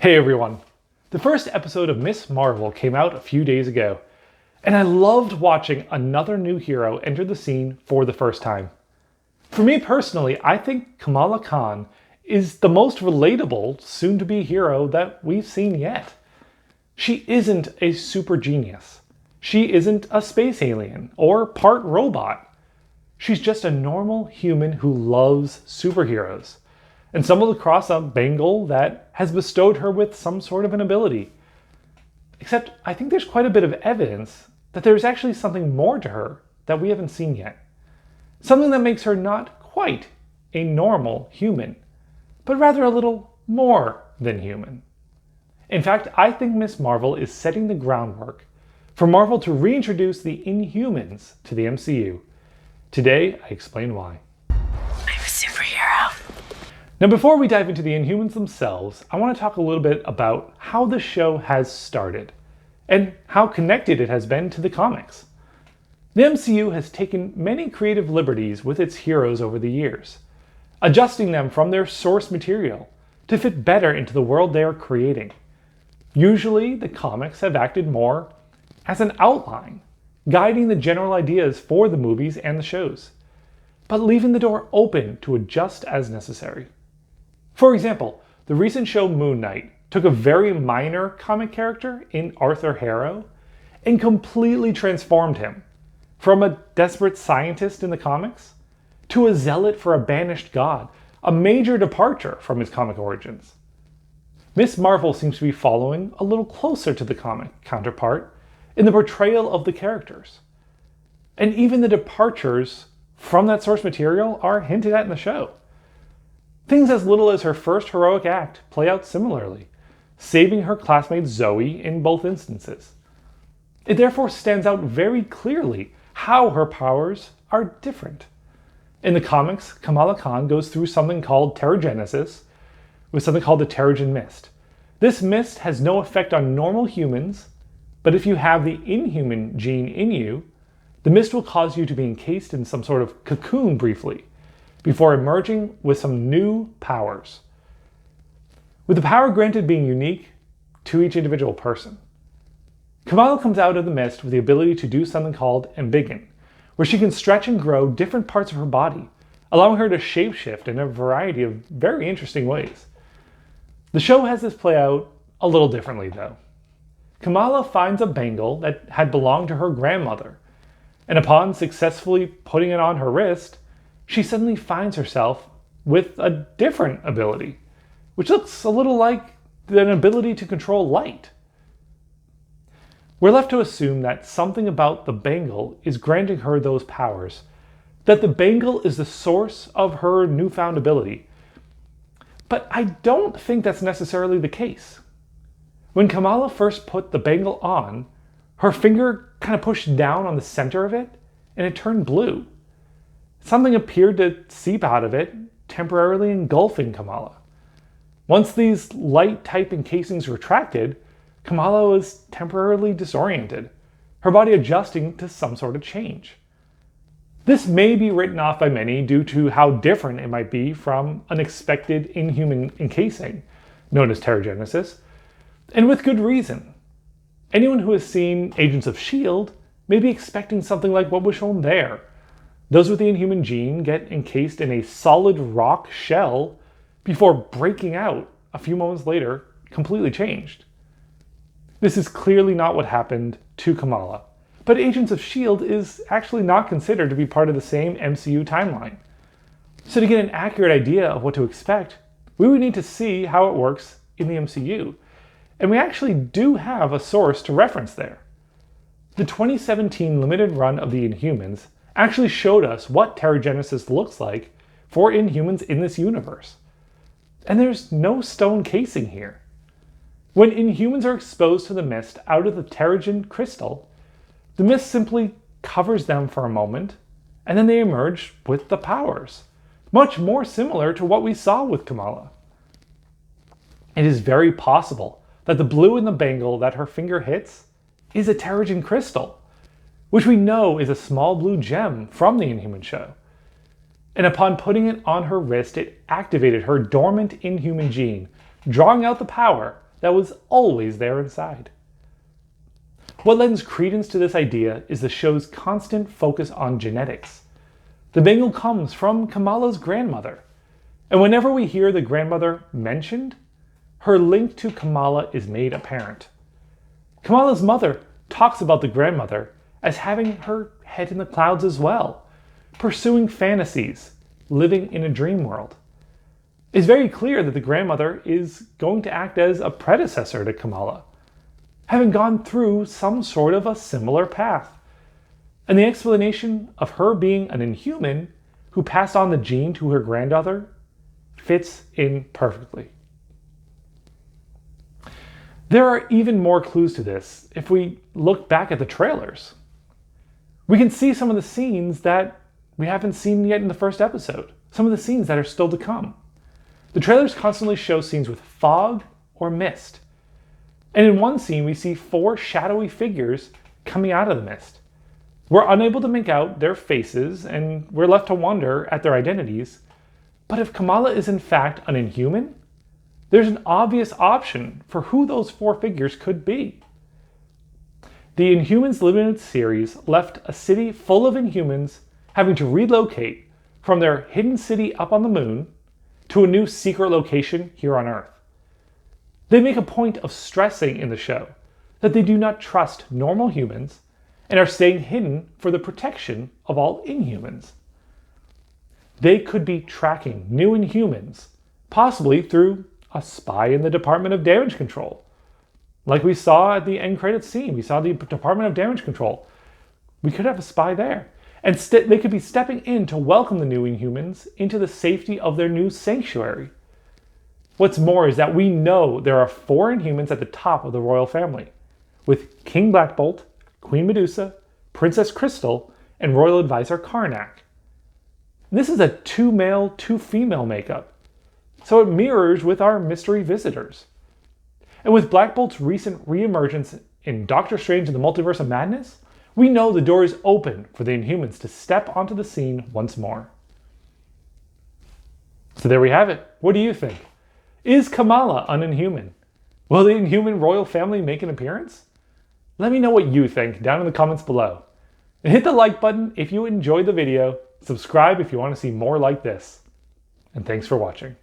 Hey everyone! The first episode of Miss Marvel came out a few days ago, and I loved watching another new hero enter the scene for the first time. For me personally, I think Kamala Khan is the most relatable soon-to-be hero that we've seen yet. She isn't a super genius. She isn't a space alien or part robot. She's just a normal human who loves superheroes and stumbled across a bangle that has bestowed her with some sort of an ability. Except I think there's quite a bit of evidence that there's actually something more to her that we haven't seen yet. Something that makes her not quite a normal human, but rather a little more than human. In fact, I think Miss Marvel is setting the groundwork for Marvel to reintroduce the Inhumans to the MCU. Today, I explain why. Now, before we dive into the Inhumans themselves, I want to talk a little bit about how the show has started and how connected it has been to the comics. The MCU has taken many creative liberties with its heroes over the years, adjusting them from their source material to fit better into the world they are creating. Usually, the comics have acted more as an outline, guiding the general ideas for the movies and the shows, but leaving the door open to adjust as necessary. For example, the recent show Moon Knight took a very minor comic character in Arthur Harrow and completely transformed him from a desperate scientist in the comics to a zealot for a banished god, a major departure from his comic origins. Miss Marvel seems to be following a little closer to the comic counterpart in the portrayal of the characters. And even the departures from that source material are hinted at in the show. Things as little as her first heroic act play out similarly, saving her classmate Zoe in both instances. It therefore stands out very clearly how her powers are different. In the comics, Kamala Khan goes through something called Terrigenesis with something called the Terrigen Mist. This mist has no effect on normal humans, but if you have the Inhuman gene in you, the mist will cause you to be encased in some sort of cocoon briefly, before emerging with some new powers, with the power granted being unique to each individual person. Kamala comes out of the mist with the ability to do something called embiggen, where she can stretch and grow different parts of her body, allowing her to shapeshift in a variety of very interesting ways. The show has this play out a little differently though. Kamala finds a bangle that had belonged to her grandmother, and upon successfully putting it on her wrist, she suddenly finds herself with a different ability, which looks a little like an ability to control light. We're left to assume that something about the bangle is granting her those powers, that the bangle is the source of her newfound ability. But I don't think that's necessarily the case. When Kamala first put the bangle on, her finger kind of pushed down on the center of it, and it turned blue. Something appeared to seep out of it, temporarily engulfing Kamala. Once these light-type encasings retracted, Kamala was temporarily disoriented, her body adjusting to some sort of change. This may be written off by many due to how different it might be from an expected inhuman encasing, known as Terrigenesis, and with good reason. Anyone who has seen Agents of S.H.I.E.L.D. may be expecting something like what was shown there. Those with the Inhuman gene get encased in a solid rock shell before breaking out a few moments later, completely changed. This is clearly not what happened to Kamala, but Agents of S.H.I.E.L.D. is actually not considered to be part of the same MCU timeline. So to get an accurate idea of what to expect, we would need to see how it works in the MCU, and we actually do have a source to reference there. The 2017 limited run of the Inhumans actually showed us what Terrigenesis looks like for Inhumans in this universe. And there's no stone casing here. When Inhumans are exposed to the mist out of the Terrigen crystal, the mist simply covers them for a moment, and then they emerge with the powers, much more similar to what we saw with Kamala. It is very possible that the blue in the bangle that her finger hits is a Terrigen crystal, which we know is a small blue gem from the Inhuman show. And upon putting it on her wrist, it activated her dormant Inhuman gene, drawing out the power that was always there inside. What lends credence to this idea is the show's constant focus on genetics. The bangle comes from Kamala's grandmother, and whenever we hear the grandmother mentioned, her link to Kamala is made apparent. Kamala's mother talks about the grandmother as having her head in the clouds as well, pursuing fantasies, living in a dream world. It's very clear that the grandmother is going to act as a predecessor to Kamala, having gone through some sort of a similar path. And the explanation of her being an Inhuman who passed on the gene to her granddaughter fits in perfectly. There are even more clues to this if we look back at the trailers. We can see some of the scenes that we haven't seen yet in the first episode, some of the scenes that are still to come. The trailers constantly show scenes with fog or mist. And in one scene, we see 4 shadowy figures coming out of the mist. We're unable to make out their faces, and we're left to wonder at their identities. But if Kamala is in fact an Inhuman, there's an obvious option for who those 4 figures could be. The Inhumans limited series left a city full of Inhumans having to relocate from their hidden city up on the moon to a new secret location here on Earth. They make a point of stressing in the show that they do not trust normal humans and are staying hidden for the protection of all Inhumans. They could be tracking new Inhumans, possibly through a spy in the Department of Damage Control. Like we saw at the end credits scene, we saw the Department of Damage Control. We could have a spy there. And they could be stepping in to welcome the new Inhumans into the safety of their new sanctuary. What's more is that we know there are 4 Inhumans at the top of the royal family, with King Black Bolt, Queen Medusa, Princess Crystal, and Royal Advisor Karnak. This is a 2 male, 2 female makeup, so it mirrors with our mystery visitors. And with Black Bolt's recent re-emergence in Doctor Strange and the Multiverse of Madness, we know the door is open for the Inhumans to step onto the scene once more. So there we have it. What do you think? Is Kamala an Inhuman? Will the Inhuman royal family make an appearance? Let me know what you think down in the comments below. And hit the like button if you enjoyed the video, subscribe if you want to see more like this. And thanks for watching.